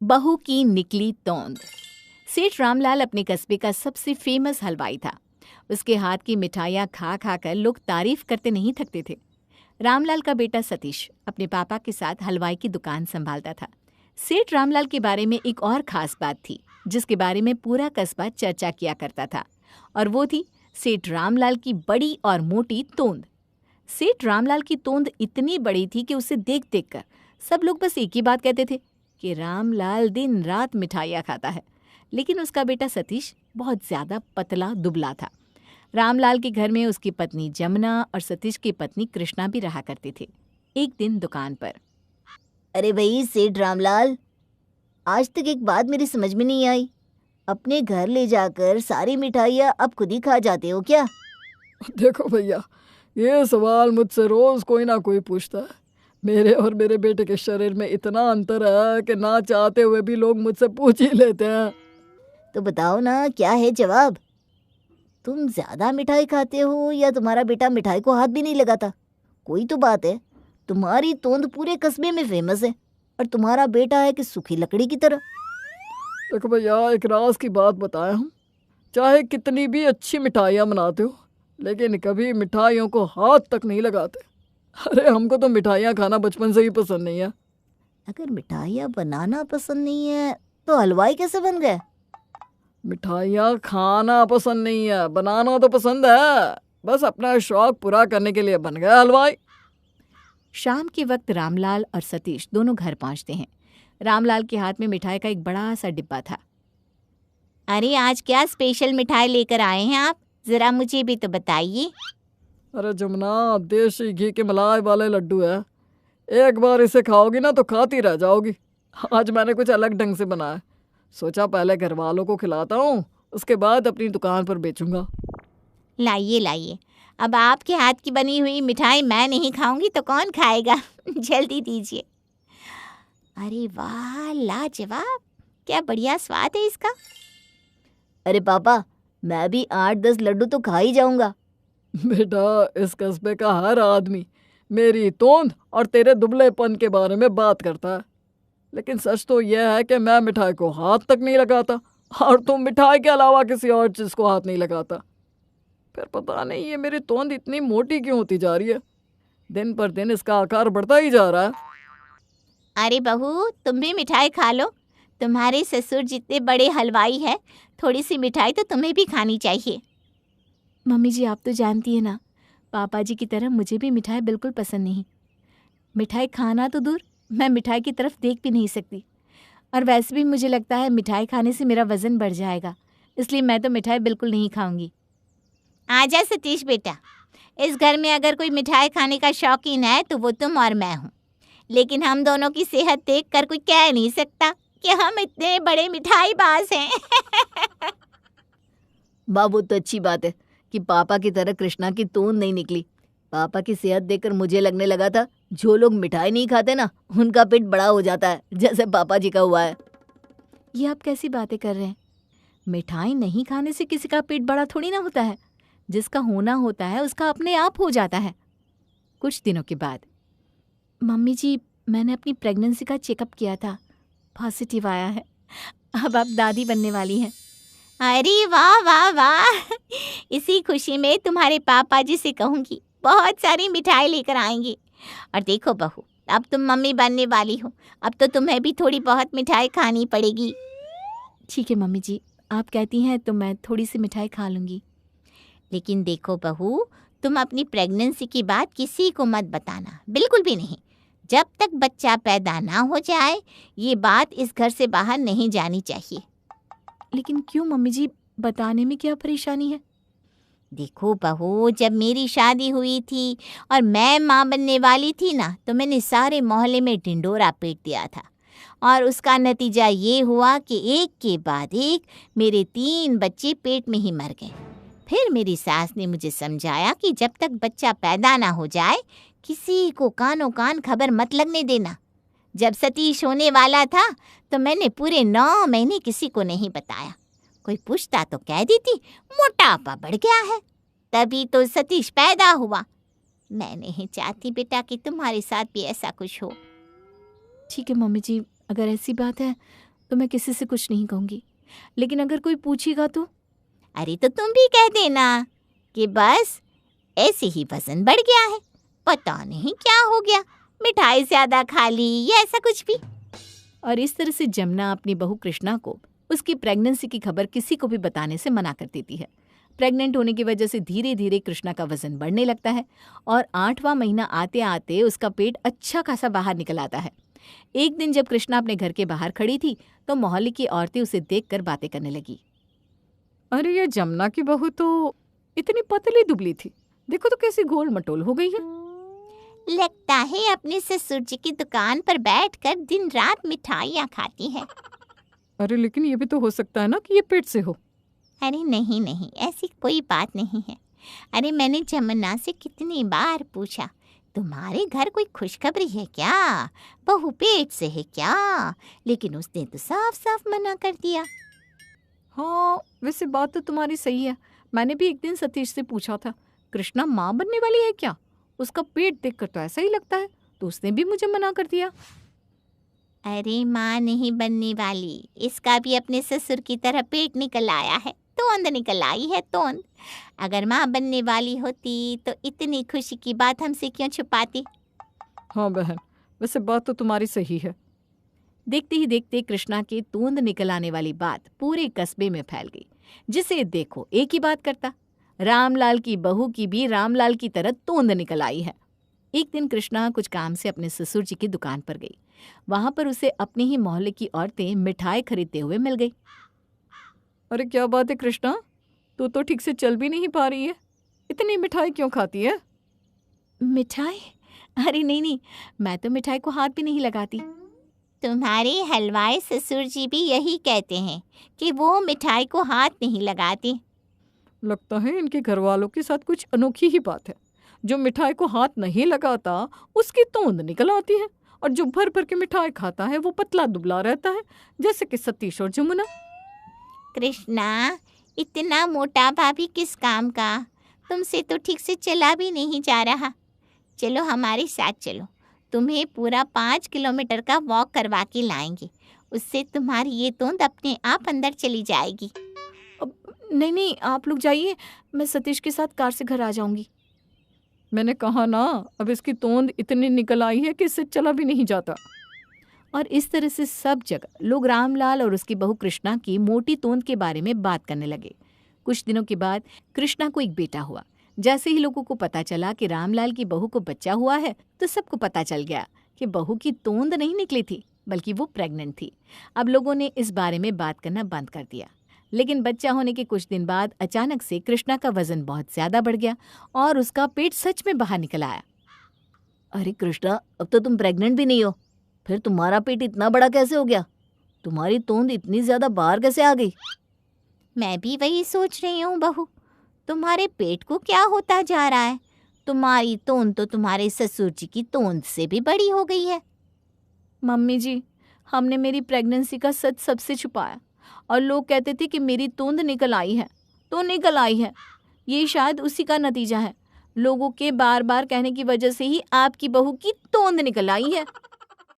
बहू की निकली तोंद। सेठ रामलाल अपने कस्बे का सबसे फेमस हलवाई था। उसके हाथ की मिठाइयाँ खा खा कर लोग तारीफ करते नहीं थकते थे। रामलाल का बेटा सतीश अपने पापा के साथ हलवाई की दुकान संभालता था। सेठ रामलाल के बारे में एक और खास बात थी, जिसके बारे में पूरा कस्बा चर्चा किया करता था, और वो थी सेठ रामलाल की बड़ी और मोटी तोंद। सेठ रामलाल की तोंद इतनी बड़ी थी कि उसे देख देख कर सब लोग बस एक ही बात कहते थे कि रामलाल दिन रात मिठाइयाँ खाता है। लेकिन उसका बेटा सतीश बहुत ज्यादा पतला दुबला था। रामलाल के घर में उसकी पत्नी जमुना और सतीश की पत्नी कृष्णा भी रहा करते थे। एक दिन दुकान पर, अरे भाई सेठ रामलाल, आज तक एक बात मेरी समझ में नहीं आई। अपने घर ले जाकर सारी मिठाइयाँ अब खुद ही खा जाते हो क्या? देखो भैया, ये सवाल मुझसे रोज कोई ना कोई पूछता है। मेरे और मेरे बेटे के शरीर में इतना अंतर है कि ना चाहते हुए भी लोग मुझसे पूछ ही लेते हैं। तो बताओ ना, क्या है जवाब? तुम ज्यादा मिठाई खाते हो या तुम्हारा बेटा मिठाई को हाथ भी नहीं लगाता? कोई तो बात है। तुम्हारी तोंद पूरे कस्बे में फेमस है और तुम्हारा बेटा है कि सूखी लकड़ी की तरह। देखो भैया, एक राज की बात बताया हूँ। चाहे कितनी भी अच्छी मिठाइयाँ बनाते हो, लेकिन कभी मिठाइयों को हाथ तक नहीं लगाते। अरे हमको तो मिठाइयाँ खाना बचपन से ही पसंद नहीं है। अगर मिठाइयाँ बनाना पसंद नहीं है तो हलवाई कैसे बन गए? मिठाइयाँ खाना पसंद नहीं है, बनाना तो पसंद है। बस अपना शौक पूरा करने के लिए बन गया हलवाई। शाम के वक्त रामलाल और सतीश दोनों घर पहुंचते हैं। रामलाल के हाथ में मिठाई का एक बड़ा सा डिब्बा था। अरे आज क्या स्पेशल मिठाई लेकर आए हैं आप? जरा मुझे भी तो बताइए। अरे जमुना, देसी घी के मलाई वाले लड्डू है। एक बार इसे खाओगी ना तो खाती रह जाओगी। आज मैंने कुछ अलग ढंग से बनाया। सोचा पहले घर वालों को खिलाता हूँ, उसके बाद अपनी दुकान पर बेचूंगा। लाइए लाइए, अब आपके हाथ की बनी हुई मिठाई मैं नहीं खाऊंगी तो कौन खाएगा? जल्दी दीजिए। अरे वाह, लाजवाब! क्या बढ़िया स्वाद है इसका। अरे पापा, मैं भी 8-10 लड्डू तो खा ही जाऊंगा। बेटा, इस कस्बे का हर आदमी मेरी तोंद और तेरे दुबलेपन के बारे में बात करता है, लेकिन सच तो यह है कि मैं मिठाई को हाथ तक नहीं लगाता, और तुम मिठाई के अलावा किसी और चीज को हाथ नहीं लगाता। फिर पता नहीं ये मेरी तोंद इतनी मोटी क्यों होती जा रही है। दिन पर दिन इसका आकार बढ़ता ही जा रहा है। अरे बहू, तुम भी मिठाई खा लो। तुम्हारे ससुर जितने बड़े हलवाई हैं, थोड़ी सी मिठाई तो तुम्हें भी खानी चाहिए। मम्मी जी, आप तो जानती है ना, पापा जी की तरह मुझे भी मिठाई बिल्कुल पसंद नहीं। मिठाई खाना तो दूर, मैं मिठाई की तरफ देख भी नहीं सकती। और वैसे भी मुझे लगता है मिठाई खाने से मेरा वज़न बढ़ जाएगा, इसलिए मैं तो मिठाई बिल्कुल नहीं खाऊंगी। आजा सतीश बेटा, इस घर में अगर कोई मिठाई खाने का शौकीन है तो वो तुम और मैं हूँ। लेकिन हम दोनों की सेहत देखकर कोई कह नहीं सकता कि हम इतने बड़े मिठाईबाज हैं। बाबू, तो अच्छी बात है कि पापा की तरह कृष्णा की तोंद नहीं निकली। पापा की सेहत देखकर मुझे लगने लगा था जो लोग मिठाई नहीं खाते ना, उनका पेट बड़ा हो जाता है, जैसे पापा जी का हुआ है। ये आप कैसी बातें कर रहे हैं? मिठाई नहीं खाने से किसी का पेट बड़ा थोड़ी ना होता है। जिसका होना होता है उसका अपने आप हो जाता है। कुछ दिनों के बाद, मम्मी जी, मैंने अपनी प्रेगनेंसी का चेकअप किया था, पॉजिटिव आया है। अब आप दादी बनने वाली हैं। अरे वाह वाह वाह! इसी खुशी में तुम्हारे पापा जी से कहूँगी बहुत सारी मिठाई लेकर आएंगी। और देखो बहू, अब तुम मम्मी बनने वाली हो, अब तो तुम्हें भी थोड़ी बहुत मिठाई खानी पड़ेगी। ठीक है मम्मी जी, आप कहती हैं तो मैं थोड़ी सी मिठाई खा लूँगी। लेकिन देखो बहू, तुम अपनी प्रेगनेंसी की बात किसी को मत बताना, बिल्कुल भी नहीं। जब तक बच्चा पैदा ना हो जाए, ये बात इस घर से बाहर नहीं जानी चाहिए। लेकिन क्यों मम्मी जी, बताने में क्या परेशानी है? देखो बहू, जब मेरी शादी हुई थी और मैं माँ बनने वाली थी ना, तो मैंने सारे मोहल्ले में ढिंढोरा पीट दिया था। और उसका नतीजा ये हुआ कि एक के बाद एक मेरे 3 बच्चे पेट में ही मर गए। फिर मेरी सास ने मुझे समझाया कि जब तक बच्चा पैदा ना हो जाए, किसी को कानों कान खबर मत लगने देना। जब सतीश होने वाला था तो मैंने पूरे 9 महीने किसी को नहीं बताया। कोई पूछता तो कह देती मोटापा बढ़ गया है, तभी तो सतीश पैदा हुआ। मैं नहीं चाहती बेटा कि तुम्हारे साथ भी ऐसा कुछ हो। ठीक है मम्मी जी, अगर ऐसी बात है तो मैं किसी से कुछ नहीं कहूँगी, लेकिन अगर कोई पूछेगा तो? अरे तो तुम भी कह देना कि बस ऐसे ही वजन बढ़ गया है, पता नहीं क्या हो गया, मिठाई ज्यादा खा ली या ऐसा कुछ भी। और इस तरह से जमुना अपनी बहू कृष्णा को उसकी प्रेगनेंसी की खबर किसी को भी बताने से मना कर देती है। प्रेग्नेंट होने की वजह से धीरे धीरे कृष्णा का वजन बढ़ने लगता है और 8वां महीना आते आते उसका पेट अच्छा खासा बाहर निकल आता है। एक दिन जब कृष्णा अपने घर के बाहर खड़ी थी तो मोहल्ले की औरतें उसे देखकर बातें करने लगी। अरे ये जमुना की बहू तो इतनी पतली दुबली थी, देखो तो कैसी गोल मटोल हो गई है। लगता है अपने ससुर जी की दुकान पर बैठकर दिन रात मिठाइयाँ खाती है। अरे लेकिन ये भी तो हो सकता है ना कि ये पेट से हो। अरे नहीं नहीं, ऐसी कोई बात नहीं है। अरे मैंने जमुना से कितनी बार पूछा, तुम्हारे घर कोई खुशखबरी है क्या, बहू पेट से है क्या, लेकिन उसने तो साफ साफ मना कर दिया। हाँ, वैसे बात तो तुम्हारी सही है। मैंने भी एक दिन सतीश से पूछा था, कृष्णा माँ बनने वाली है क्या? उसका पेट देखकर तो ऐसा ही लगता है, तो उसने भी मुझे मना कर दिया। अरे माँ नहीं बनने वाली, इसका भी अपने ससुर की तरह पेट निकल आया है, तोंद निकल आई है तोंद। अगर माँ बनने वाली होती तो इतनी खुशी की बात हमसे क्यों छुपाती। हाँ बहन, वैसे बात तो तुम्हारी सही है। देखते ही देखते कृष्णा के तोंद निकल आने वाली बात पूरे कस्बे में फैल गई। जिसे देखो एक ही बात करता, रामलाल की बहू की भी रामलाल की तरह तोंद निकल आई है। एक दिन कृष्णा कुछ काम से अपने ससुर जी की दुकान पर गई। वहां पर उसे अपने ही मोहल्ले की औरतें मिठाई खरीदते हुए मिल गई। अरे क्या बात है कृष्णा, तू तो ठीक से चल भी नहीं पा रही है, इतनी मिठाई क्यों खाती है? मिठाई? अरे नहीं नहीं, मैं तो मिठाई को हाथ भी नहीं लगाती। तुम्हारे हलवाई ससुर जी भी यही कहते हैं कि वो मिठाई को हाथ नहीं लगाते। लगता है इनके घर वालों के साथ कुछ अनोखी ही बात है। जो मिठाई को हाथ नहीं लगाता उसकी तोंद निकल आती है, और जो भर भर के मिठाई खाता है वो पतला दुबला रहता है, जैसे कि सतीश और जमुना। कृष्णा, इतना मोटापा भी किस काम का, तुमसे तो ठीक से चला भी नहीं जा रहा। चलो हमारे साथ चलो, तुम्हें पूरा 5 किलोमीटर का वॉक करवा के लाएंगे, उससे तुम्हारी ये तोंद अपने आप अंदर चली जाएगी। नहीं नहीं, आप लोग जाइए, मैं सतीश के साथ कार से घर आ जाऊंगी। मैंने कहा ना, अब इसकी तोंद इतनी निकल आई है कि इससे चला भी नहीं जाता। और इस तरह से सब जगह लोग रामलाल और उसकी बहू कृष्णा की मोटी तोंद के बारे में बात करने लगे। कुछ दिनों के बाद कृष्णा को एक बेटा हुआ। जैसे ही लोगों को पता चला कि रामलाल की बहू को बच्चा हुआ है तो सबको पता चल गया कि बहू की तोंद नहीं निकली थी, बल्कि वो प्रेग्नेंट थी। अब लोगों ने इस बारे में बात करना बंद कर दिया। लेकिन बच्चा होने के कुछ दिन बाद अचानक से कृष्णा का वजन बहुत ज्यादा बढ़ गया और उसका पेट सच में बाहर निकल आया। अरे कृष्णा, अब तो तुम प्रेग्नेंट भी नहीं हो, फिर तुम्हारा पेट इतना बड़ा कैसे हो गया? तुम्हारी तोंद इतनी ज्यादा बाहर कैसे आ गई? मैं भी वही सोच रही हूँ बहू, तुम्हारे पेट को क्या होता जा रहा है? तुम्हारी तोंद तो तुम्हारे ससुर जी की तोंद से भी बड़ी हो गई है। मम्मी जी, हमने मेरी प्रेगनेंसी का सच सबसे छुपाया और लोग कहते थे कि मेरी तोंद निकल आई है, तो निकल आई है। ये शायद उसी का नतीजा है। लोगों के बार बार कहने की वजह से ही आपकी बहू की तोंद निकल आई है।